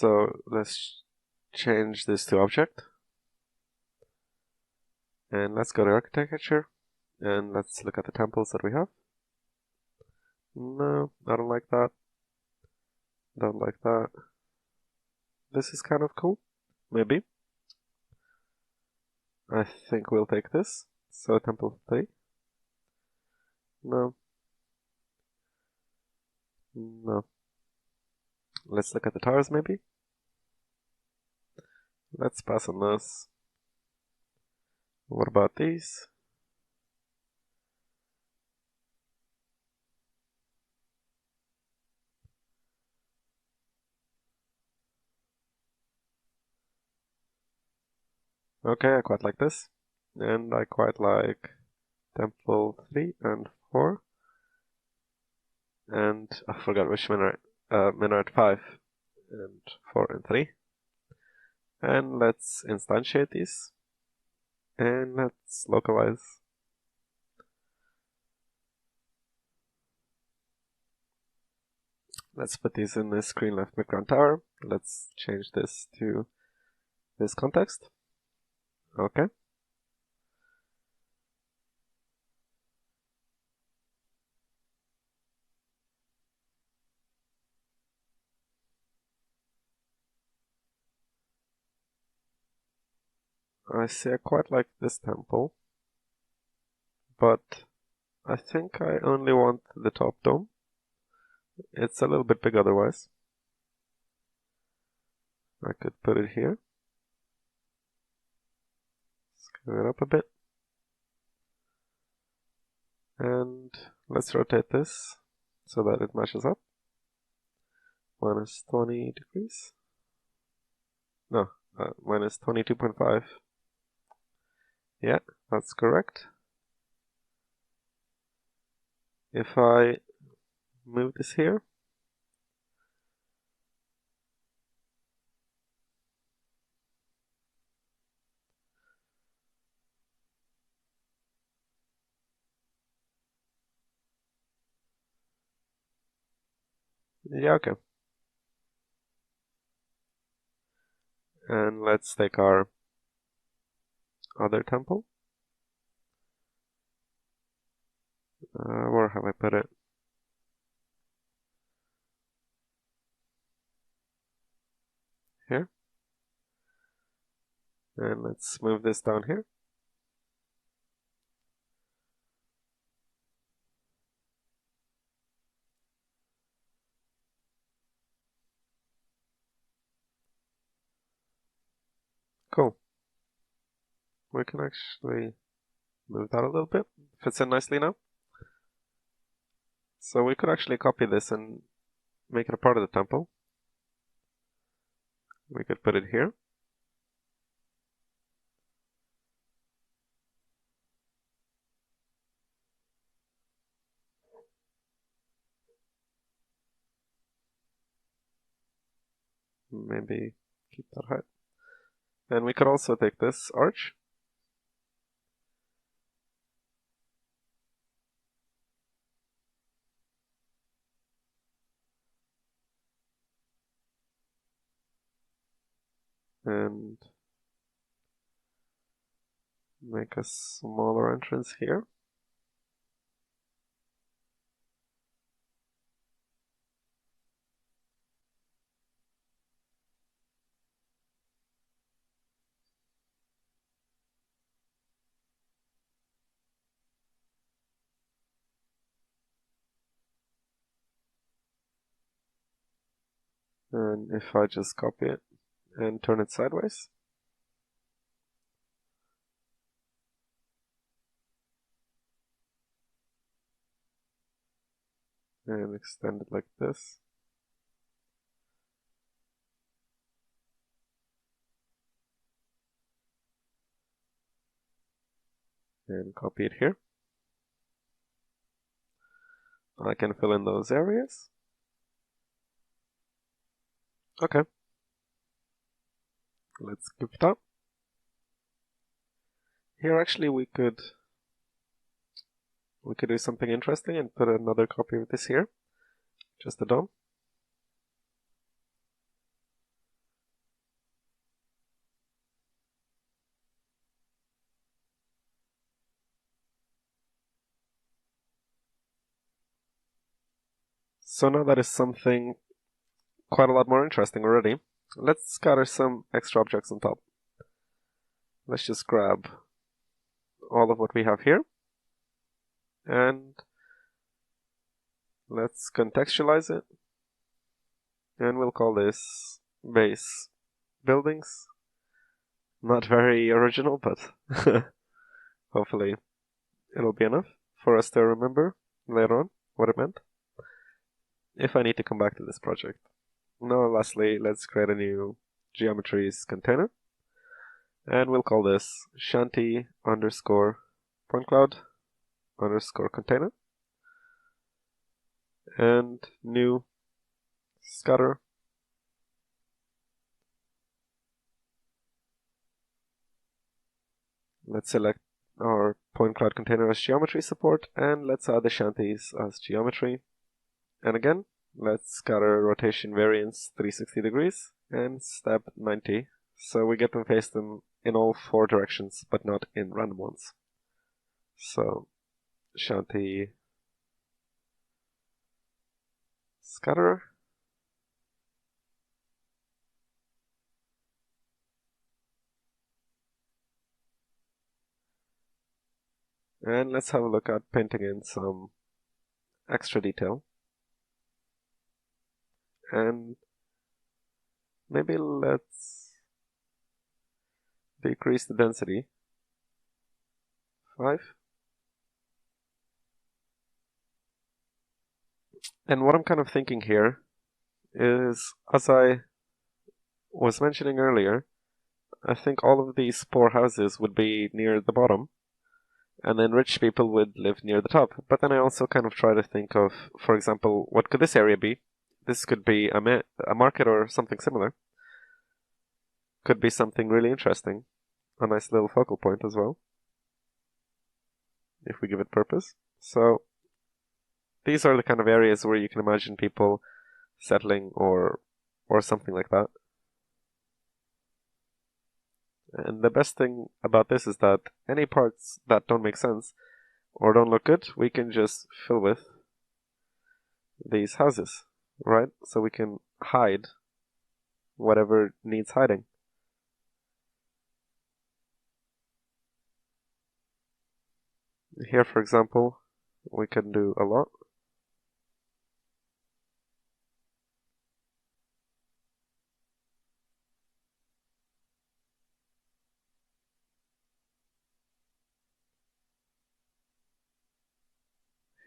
So let's change this to object. And let's go to architecture. And let's look at the temples that we have. No, I don't like that. Don't like that. This is kind of cool. Maybe. I think we'll take this. So temple 3. No. No. Let's look at the towers maybe. Let's pass on this. What about these? Okay, I quite like this. And I quite like temple 3 and 4. And I forgot which minaret. Minaret 5 and 4 and 3. And let's instantiate these. And let's localize. Let's put these in the screen left background tower. Let's change this to this context. Okay. I see I quite like this temple, but I think I only want the top dome. It's a little bit big otherwise. I could put it here. Scale it up a bit. And let's rotate this so that it matches up. Minus 20 degrees. No, minus 22.5. Yeah, that's correct. If I move this here, yeah, okay. And let's take our other temple. Where have I put it? Here. And let's move this down here. Cool. We can actually move that a little bit. Fits in nicely now. So we could actually copy this and make it a part of the temple. We could put it here. Maybe keep that height. And we could also take this arch. And make a smaller entrance here. And if I just copy it and turn it sideways, and extend it like this, and copy it here, I can fill in those areas. Okay. Let's keep it up. Here actually we could do something interesting and put another copy of this here. Just a dome. So now that is something quite a lot more interesting already. Let's scatter some extra objects on top. Let's just grab all of what we have here and let's contextualize it, and we'll call this base buildings. Not very original, but hopefully it'll be enough for us to remember later on what it meant if I need to come back to this project. Now lastly, let's create a new geometries container, and we'll call this shanty underscore point cloud underscore container, and new scatter. Let's select our point cloud container as geometry support, and let's add the shanties as geometry. And again, let's scatter rotation variance 360 degrees and step 90, so we get them face them in all 4 directions, but not in random ones. So, shanty scatter. And let's have a look at painting in some extra detail. And maybe let's decrease the density 5. And what I'm kind of thinking here is, as I was mentioning earlier, I think all of these poor houses would be near the bottom, and then rich people would live near the top. But then I also kind of try to think of, for example, what could this area be? This could be a market or something similar. Could be something really interesting. A nice little focal point as well, if we give it purpose. So these are the kind of areas where you can imagine people settling or something like that. And the best thing about this is that any parts that don't make sense or don't look good, we can just fill with these houses, right? So we can hide whatever needs hiding. Here, for example, we can do a lot.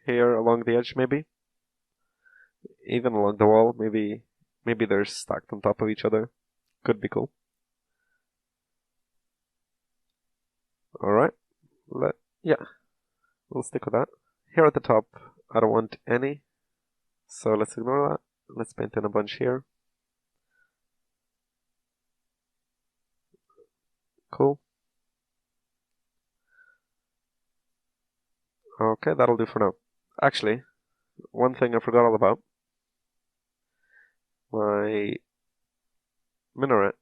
Here along the edge, maybe. Even along the wall, maybe they're stacked on top of each other. Could be cool. Alright, yeah, we'll stick with that. Here at the top, I don't want any, so let's ignore that. Let's paint in a bunch here. Cool. Okay, that'll do for now. Actually, one thing I forgot all about. My minaret.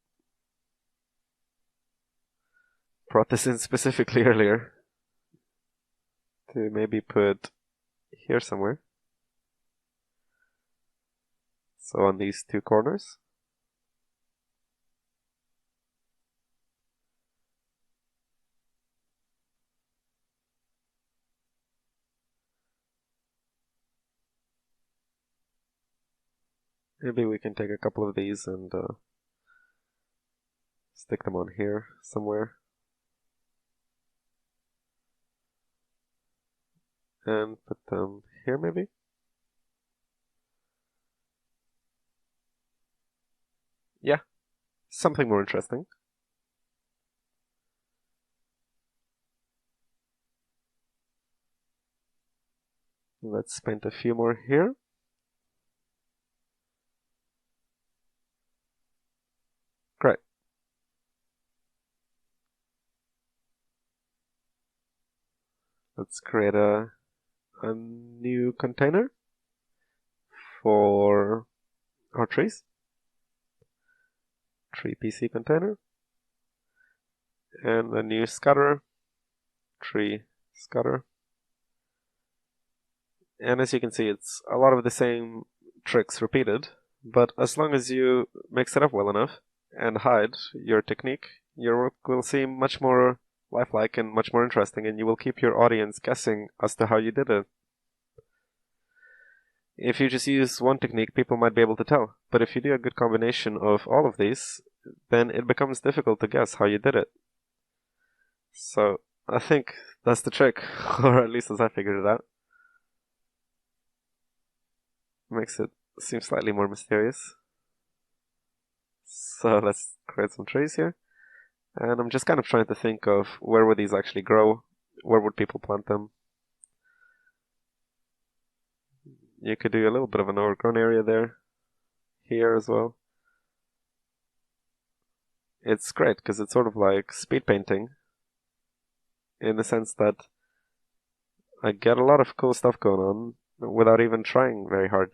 Brought this in specifically earlier to maybe put here somewhere. So on these 2 corners. Maybe we can take a couple of these and stick them on here somewhere. And put them here maybe? Yeah, something more interesting. Let's paint a few more here. Great. Let's create a new container for our trees. Tree PC container. And a new scatter. Tree scatter. And as you can see, it's a lot of the same tricks repeated, but as long as you mix it up well enough and hide your technique, your work will seem much more lifelike and much more interesting, and you will keep your audience guessing as to how you did it. If you just use one technique, people might be able to tell, but if you do a good combination of all of these, then it becomes difficult to guess how you did it. So I think that's the trick, or at least as I figured it out. Makes it seem slightly more mysterious. So let's create some trees here. And I'm just kind of trying to think of where would these actually grow? Where would people plant them? You could do a little bit of an overgrown area there. Here as well. It's great because it's sort of like speed painting, in the sense that I get a lot of cool stuff going on without even trying very hard.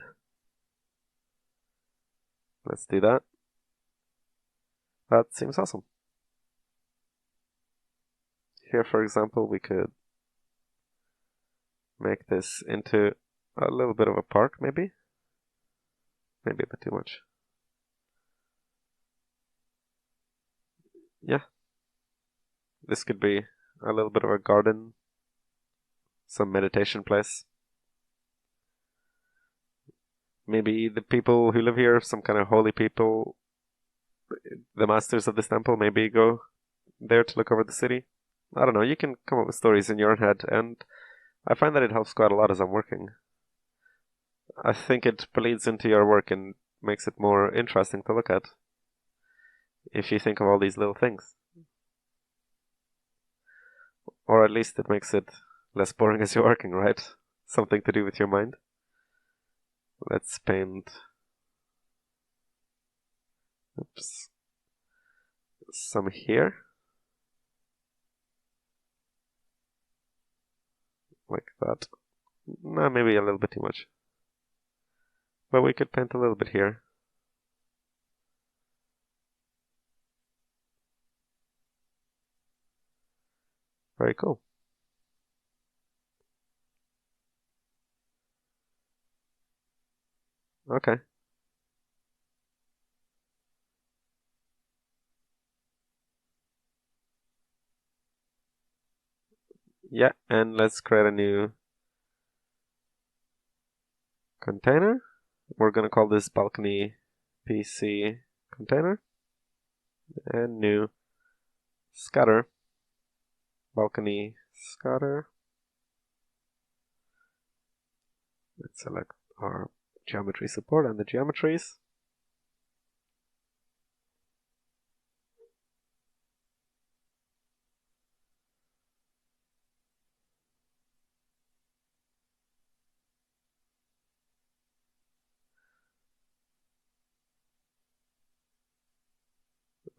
Let's do that. That seems awesome. Here, for example, we could make this into a little bit of a park, maybe? Maybe a bit too much. Yeah. This could be a little bit of a garden, some meditation place. Maybe the people who live here, some kind of holy people, the masters of this temple, maybe go there to look over the city. I don't know, you can come up with stories in your own head, and I find that it helps quite a lot as I'm working. I think it bleeds into your work and makes it more interesting to look at, if you think of all these little things. Or at least it makes it less boring as you're working, right? Something to do with your mind. Let's paint... Oops. Some here. Like that. Nah, maybe a little bit too much. But we could paint a little bit here. Very cool. Okay. Yeah, and let's create a new container. We're gonna call this balcony PC container. And new scatter. Balcony scatter. Let's select our geometry support and the geometries.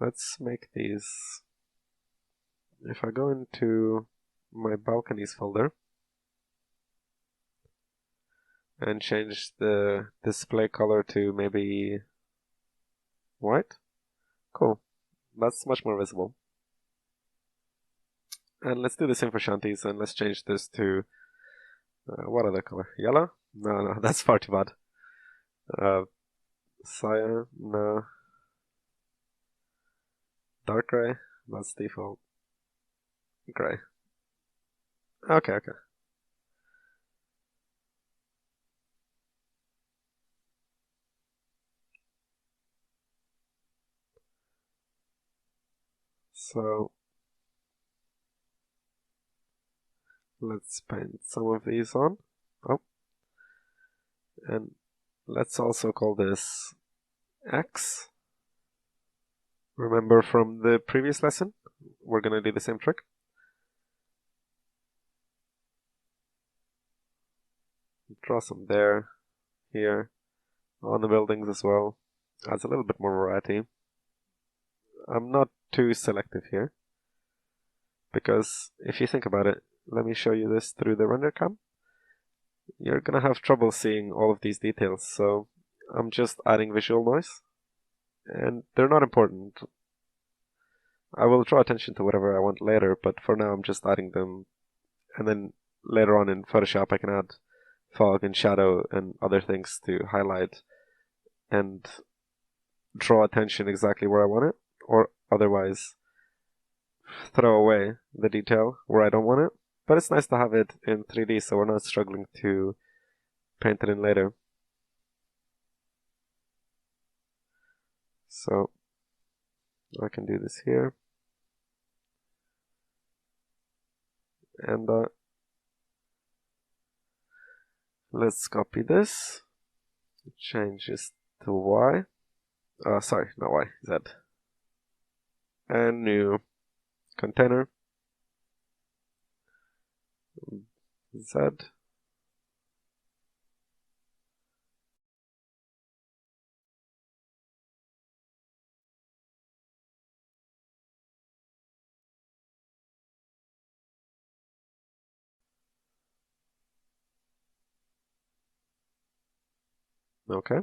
Let's make these... If I go into my balconies folder and change the display color to maybe white, cool. That's much more visible. And let's do the same for shanties, and let's change this to what other color? Yellow? No, that's far too bad. Cyan? No. Dark gray? That's default. Gray. Okay. So let's paint some of these on. Oh. And let's also call this X. Remember from the previous lesson? We're gonna do the same trick. Draw some there, here, on the buildings as well. Adds a little bit more variety. I'm not too selective here, because if you think about it, let me show you this through the render cam. You're gonna have trouble seeing all of these details, so I'm just adding visual noise, and they're not important. I will draw attention to whatever I want later, but for now I'm just adding them, and then later on in Photoshop I can add fog and shadow and other things to highlight and draw attention exactly where I want it, or otherwise throw away the detail where I don't want it. But it's nice to have it in 3D so we're not struggling to paint it in later. So I can do this here. And let's copy this. Change this to Y. Sorry, not Y, Z. And new container. Z. Okay.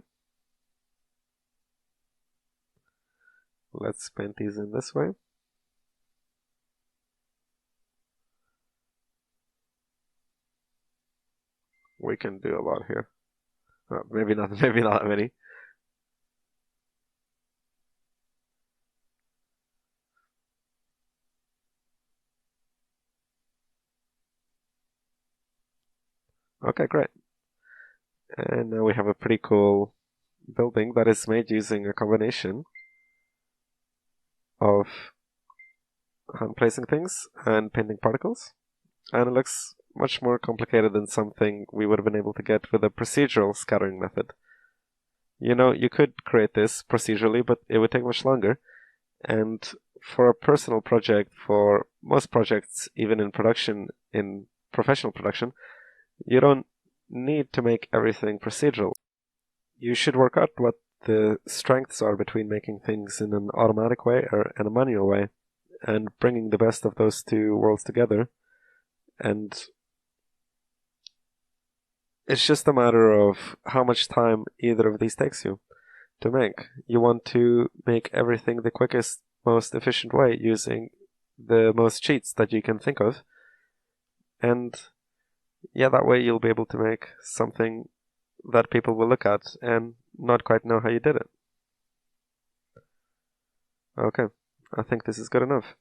Let's paint these in this way. We can do a lot here. Maybe not that many. Okay, great. And now we have a pretty cool building that is made using a combination of hand placing things and painting particles. And it looks much more complicated than something we would have been able to get with a procedural scattering method. You know, you could create this procedurally, but it would take much longer. And for a personal project, for most projects, even in production, in professional production, you don't need to make everything procedural. You should work out what the strengths are between making things in an automatic way or in a manual way, and bringing the best of those two worlds together. And it's just a matter of how much time either of these takes you to make. You want to make everything the quickest, most efficient way using the most cheats that you can think of. And yeah, that way you'll be able to make something that people will look at and not quite know how you did it. Okay, I think this is good enough.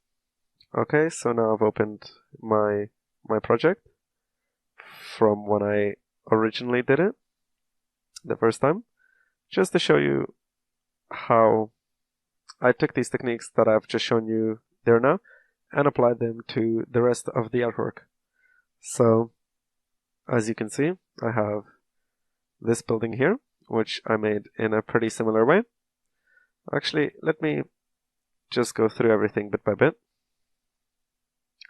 Okay, so now I've opened my project from when I originally did it the first time, just to show you how I took these techniques that I've just shown you there now and applied them to the rest of the artwork. So, as you can see, I have this building here, which I made in a pretty similar way. Actually, let me just go through everything bit by bit,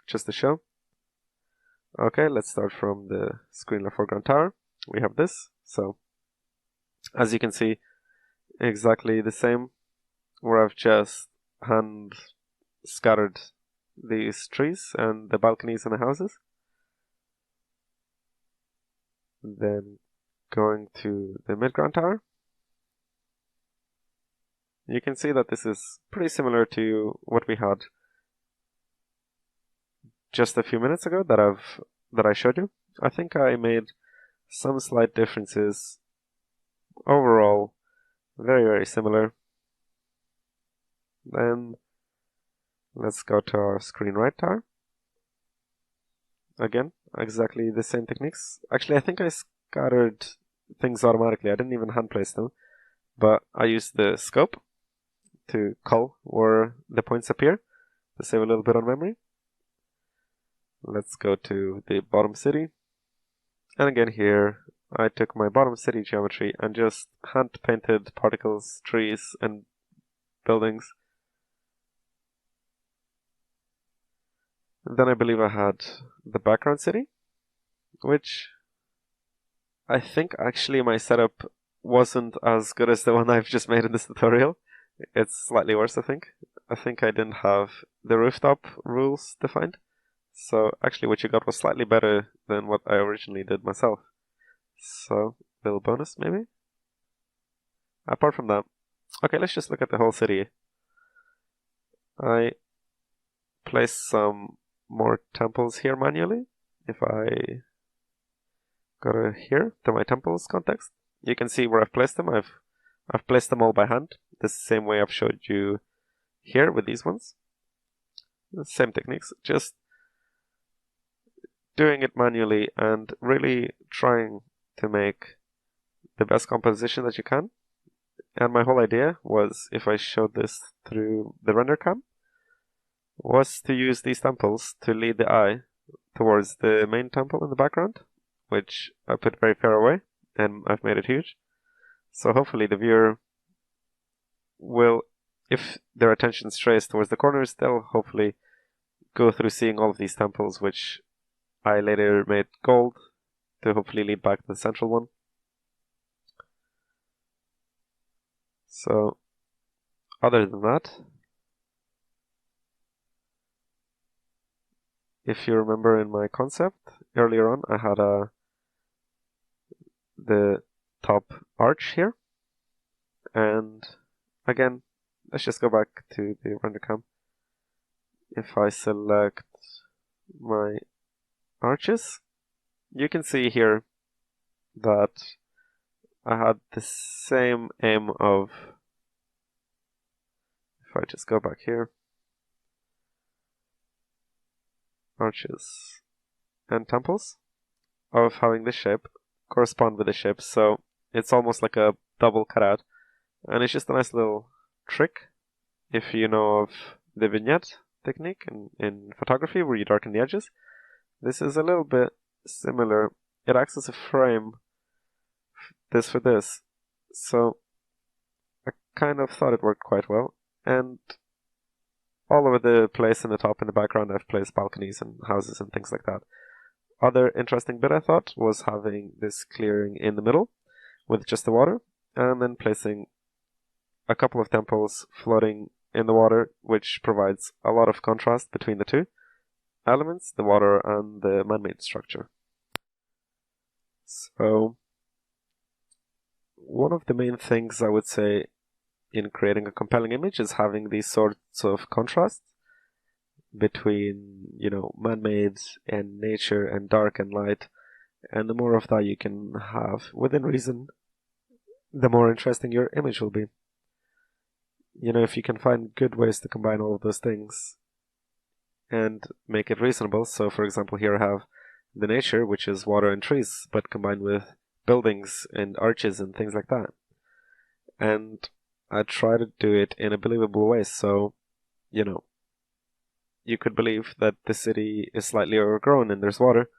just to show. Okay, let's start from the screen foreground tower. We have this. So, as you can see, exactly the same, where I've just hand scattered these trees and the balconies and the houses. Then going to the mid-ground tower, you can see that this is pretty similar to what we had just a few minutes ago that I showed you. I think I made some slight differences. Overall, very, very similar. Then let's go to our screen right tower. Again, exactly the same techniques. Actually, I think I scattered things automatically. I didn't even hand place them, but I used the scope to cull where the points appear to save a little bit on memory. Let's go to the bottom city. And again here, I took my bottom city geometry and just hand painted particles, trees, and buildings. And then I believe I had the background city, which I think actually my setup wasn't as good as the one I've just made in this tutorial. It's slightly worse, I think. I think I didn't have the rooftop rules defined. So actually what you got was slightly better than what I originally did myself. So, little bonus maybe? Apart from that, okay, let's just look at the whole city. I placed some more temples here manually. If I go to here to my temples context. You can see where I've placed them. I've placed them all by hand, the same way I've showed you here with these ones. The same techniques, just doing it manually and really trying to make the best composition that you can. And my whole idea was, if I showed this through the render cam, was to use these temples to lead the eye towards the main temple in the background, which I put very far away, and I've made it huge. So hopefully the viewer will, if their attention strays towards the corners, they'll hopefully go through seeing all of these temples, which I later made gold to hopefully lead back to the central one. So, other than that, if you remember in my concept earlier on, I had the top arch here, and again, let's just go back to the render cam. If I select my arches, you can see here that I had the same aim of, if I just go back here, arches and temples, of having this shape correspond with the shape, so it's almost like a double cutout, and it's just a nice little trick if you know of the vignette technique in photography where you darken the edges. This is a little bit similar. It acts as a frame, this for this, so I kind of thought it worked quite well. And all over the place in the top and the background I've placed balconies and houses and things like that. Other interesting bit I thought was having this clearing in the middle with just the water, and then placing a couple of temples floating in the water, which provides a lot of contrast between the two elements, the water and the man-made structure. So, one of the main things I would say in creating a compelling image is having these sorts of contrasts between, man-made and nature and dark and light, and the more of that you can have within reason, the more interesting your image will be. If you can find good ways to combine all of those things and make it reasonable. So, for example, here I have the nature, which is water and trees, but combined with buildings and arches and things like that. And I try to do it in a believable way, so, you could believe that the city is slightly overgrown and there's water,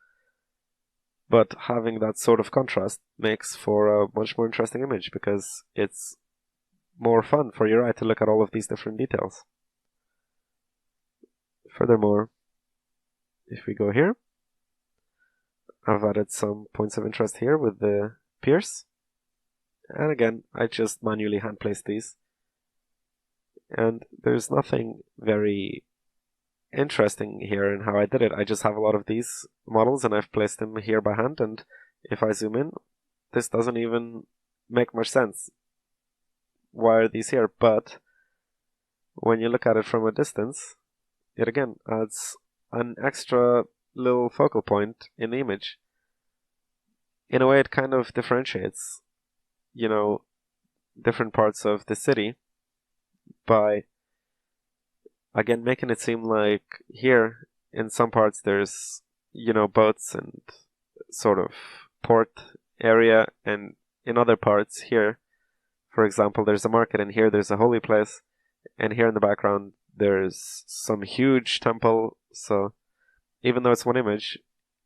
but having that sort of contrast makes for a much more interesting image because it's more fun for your eye to look at all of these different details. Furthermore, if we go here, I've added some points of interest here with the piers. And again, I just manually hand placed these. And there's nothing very interesting here in how I did it. I just have a lot of these models and I've placed them here by hand, and if I zoom in, this doesn't even make much sense. Why are these here? But when you look at it from a distance, it again adds an extra little focal point in the image. In a way, it kind of differentiates, different parts of the city by, again, making it seem like here, in some parts, there's, boats and sort of port area, and in other parts here, for example, there's a market, and here there's a holy place, and here in the background there's some huge temple. So even though it's one image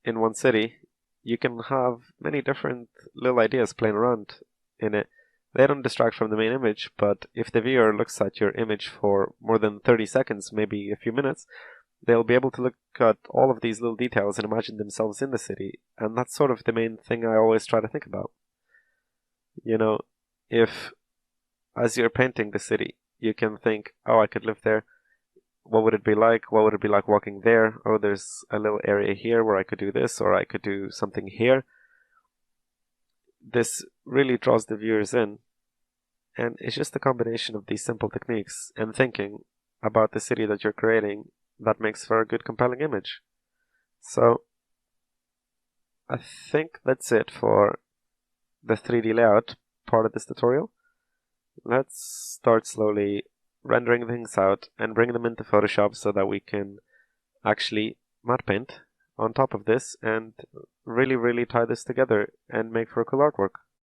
in one city, you can have many different little ideas playing around in it. They don't distract from the main image, but if the viewer looks at your image for more than 30 seconds, maybe a few minutes, they'll be able to look at all of these little details and imagine themselves in the city. And that's sort of the main thing I always try to think about. If as you're painting the city, you can think, oh, I could live there. What would it be like? What would it be like walking there? Oh, there's a little area here where I could do this, or I could do something here. This really draws the viewers in, and it's just a combination of these simple techniques and thinking about the city that you're creating that makes for a good, compelling image. So, I think that's it for the 3D layout part of this tutorial. Let's start slowly rendering things out and bring them into Photoshop so that we can actually matte paint on top of this and really tie this together and make for cool artwork.